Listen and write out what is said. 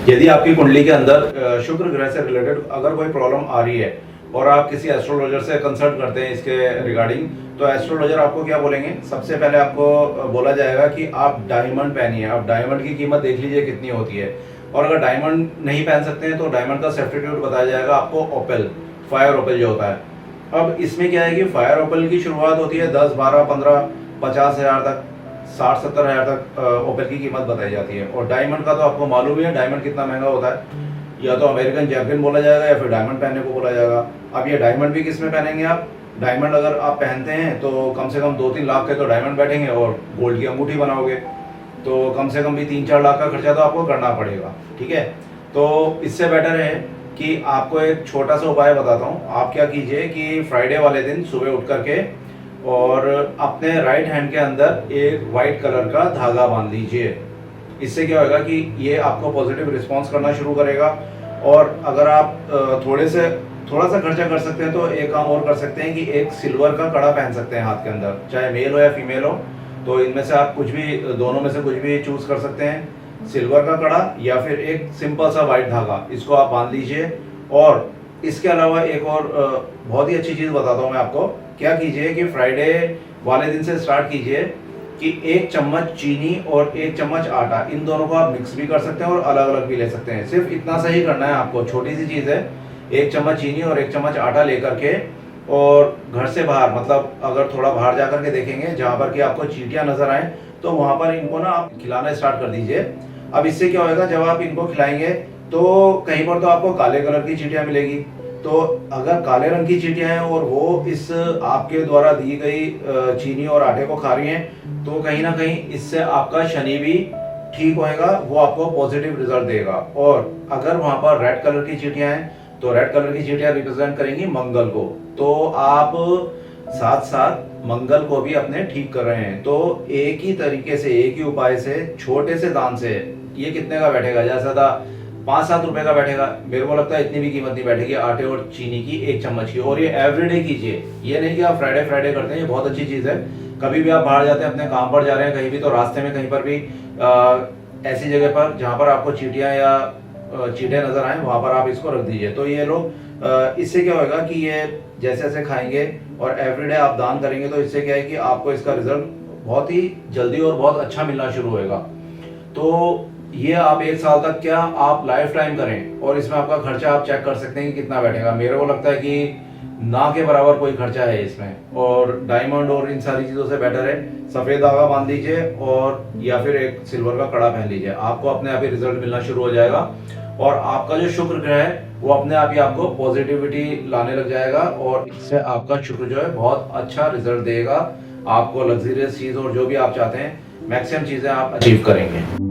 यदि आपकी कुंडली के अंदर शुक्र ग्रह से रिलेटेड अगर कोई प्रॉब्लम आ रही है और आप किसी एस्ट्रोलॉजर से कंसल्ट करते हैं इसके रिगार्डिंग, तो एस्ट्रोलॉजर आपको क्या बोलेंगे? सबसे पहले आपको बोला जाएगा कि आप डायमंड पहनिए। आप डायमंड की कीमत देख लीजिए कितनी होती है, और अगर डायमंड नहीं पहन सकते हैं तो डायमंड का सब्स्टिट्यूट बताया जाएगा आपको ओपेल, फायर ओपेल जो होता है। अब इसमें क्या है कि फायर ओपेल की शुरुआत होती है 10, 12, 15, 50,000 तक, 60-70,000 तक ओपेल की कीमत बताई जाती है। और डायमंड का तो आपको मालूम ही है डायमंड कितना महंगा होता है। या तो अमेरिकन जैकलिन बोला जाएगा या फिर डायमंड पहनने को बोला जाएगा। अब ये डायमंड भी किस में पहनेंगे आप? डायमंड अगर आप पहनते हैं तो कम से कम 2-3 लाख के तो डायमंड बैठेंगे, और गोल्ड की अंगूठी बनाओगे तो कम से कम भी 3-4 लाख का खर्चा तो आपको करना पड़ेगा। ठीक है, तो इससे बेटर है कि आपको एक छोटा सा उपाय बताता हूँ। आप क्या कीजिए कि फ्राइडे वाले दिन सुबह उठ करके और अपने राइट हैंड के अंदर एक वाइट कलर का धागा बांध लीजिए। इससे क्या होगा कि ये आपको पॉजिटिव रिस्पांस करना शुरू करेगा। और अगर आप थोड़ा सा खर्चा कर सकते हैं तो एक काम और कर सकते हैं कि एक सिल्वर का कड़ा पहन सकते हैं हाथ के अंदर, चाहे मेल हो या फीमेल हो। तो इनमें से आप कुछ भी, दोनों में से कुछ भी चूज कर सकते हैं, सिल्वर का कड़ा या फिर एक सिंपल सा वाइट धागा, इसको आप बांध लीजिए। और इसके अलावा एक और बहुत ही अच्छी चीज बताता हूँ मैं आपको। क्या कीजिए कि फ्राइडे वाले दिन से स्टार्ट कीजिए कि 1 चम्मच चीनी और 1 चम्मच आटा, इन दोनों को आप मिक्स भी कर सकते हैं और अलग अलग भी ले सकते हैं। सिर्फ इतना सही करना है आपको, छोटी सी चीज़ है। 1 चम्मच चीनी और 1 चम्मच आटा लेकर के, और घर से बाहर, मतलब अगर थोड़ा बाहर जा करके देखेंगे जहाँ पर कि आपको चींटियाँ नजर आए तो वहाँ पर इनको ना आप खिलाना स्टार्ट कर दीजिए। अब इससे क्या होगा, जब आप इनको खिलाएंगे तो कहीं पर तो आपको काले कलर की चींटियाँ मिलेगी। तो अगर काले रंग की चींटियां हैं और वो इस आपके द्वारा दी गई चीनी और आटे को खा रही हैं, तो कहीं ना कहीं इससे आपका शनि भी ठीक होएगा, वो आपको पॉजिटिव रिजल्ट देगा। और अगर वहां पर रेड कलर की चींटियां हैं तो रेड कलर की चींटियां रिप्रेजेंट करेंगी मंगल को। तो आप साथ साथ मंगल को भी अपने ठीक कर रहे हैं। तो एक ही तरीके से, एक ही उपाय से, छोटे से दान से, ये कितने का बैठेगा? जैसा था 5-7 रुपए का बैठेगा, मेरे को लगता है इतनी भी कीमत नहीं बैठेगी आटे और चीनी की 1 चम्मच की। और ये एवरीडे कीजिए, ये नहीं कि आप फ्राइडे फ्राइडे करते हैं। ये बहुत अच्छी चीज है। कभी भी आप बाहर जाते हैं, अपने काम पर जा रहे हैं कहीं भी, तो रास्ते में कहीं पर भी ऐसी जगह पर जहां पर आपको चींटियां या चींटे नजर आए, वहां पर आप इसको रख दीजिए। तो ये लोग, इससे क्या होगा कि ये जैसे जैसे खाएंगे और एवरीडे आप दान करेंगे, तो इससे क्या है कि आपको इसका रिजल्ट बहुत ही जल्दी और बहुत अच्छा मिलना शुरू होगा। तो ये आप 1 साल तक, क्या आप लाइफ टाइम करें, और इसमें आपका खर्चा आप चेक कर सकते हैं कि कितना बैठेगा। मेरे को लगता है कि ना के बराबर कोई खर्चा है इसमें। और डायमंड और इन सारी चीजों से बेटर है सफेद धागा बांध दीजिए, और या फिर एक सिल्वर का कड़ा पहन लीजिए। आपको अपने आप ही रिजल्ट मिलना शुरू हो जाएगा, और आपका जो शुक्र ग्रह है वो अपने आप ही आपको पॉजिटिविटी लाने लग जाएगा, और इससे आपका शुक्र जो है बहुत अच्छा रिजल्ट देगा। आपको लग्जरियस चीज और जो भी आप चाहते हैं, मैक्सिमम चीजें आप अचीव करेंगे।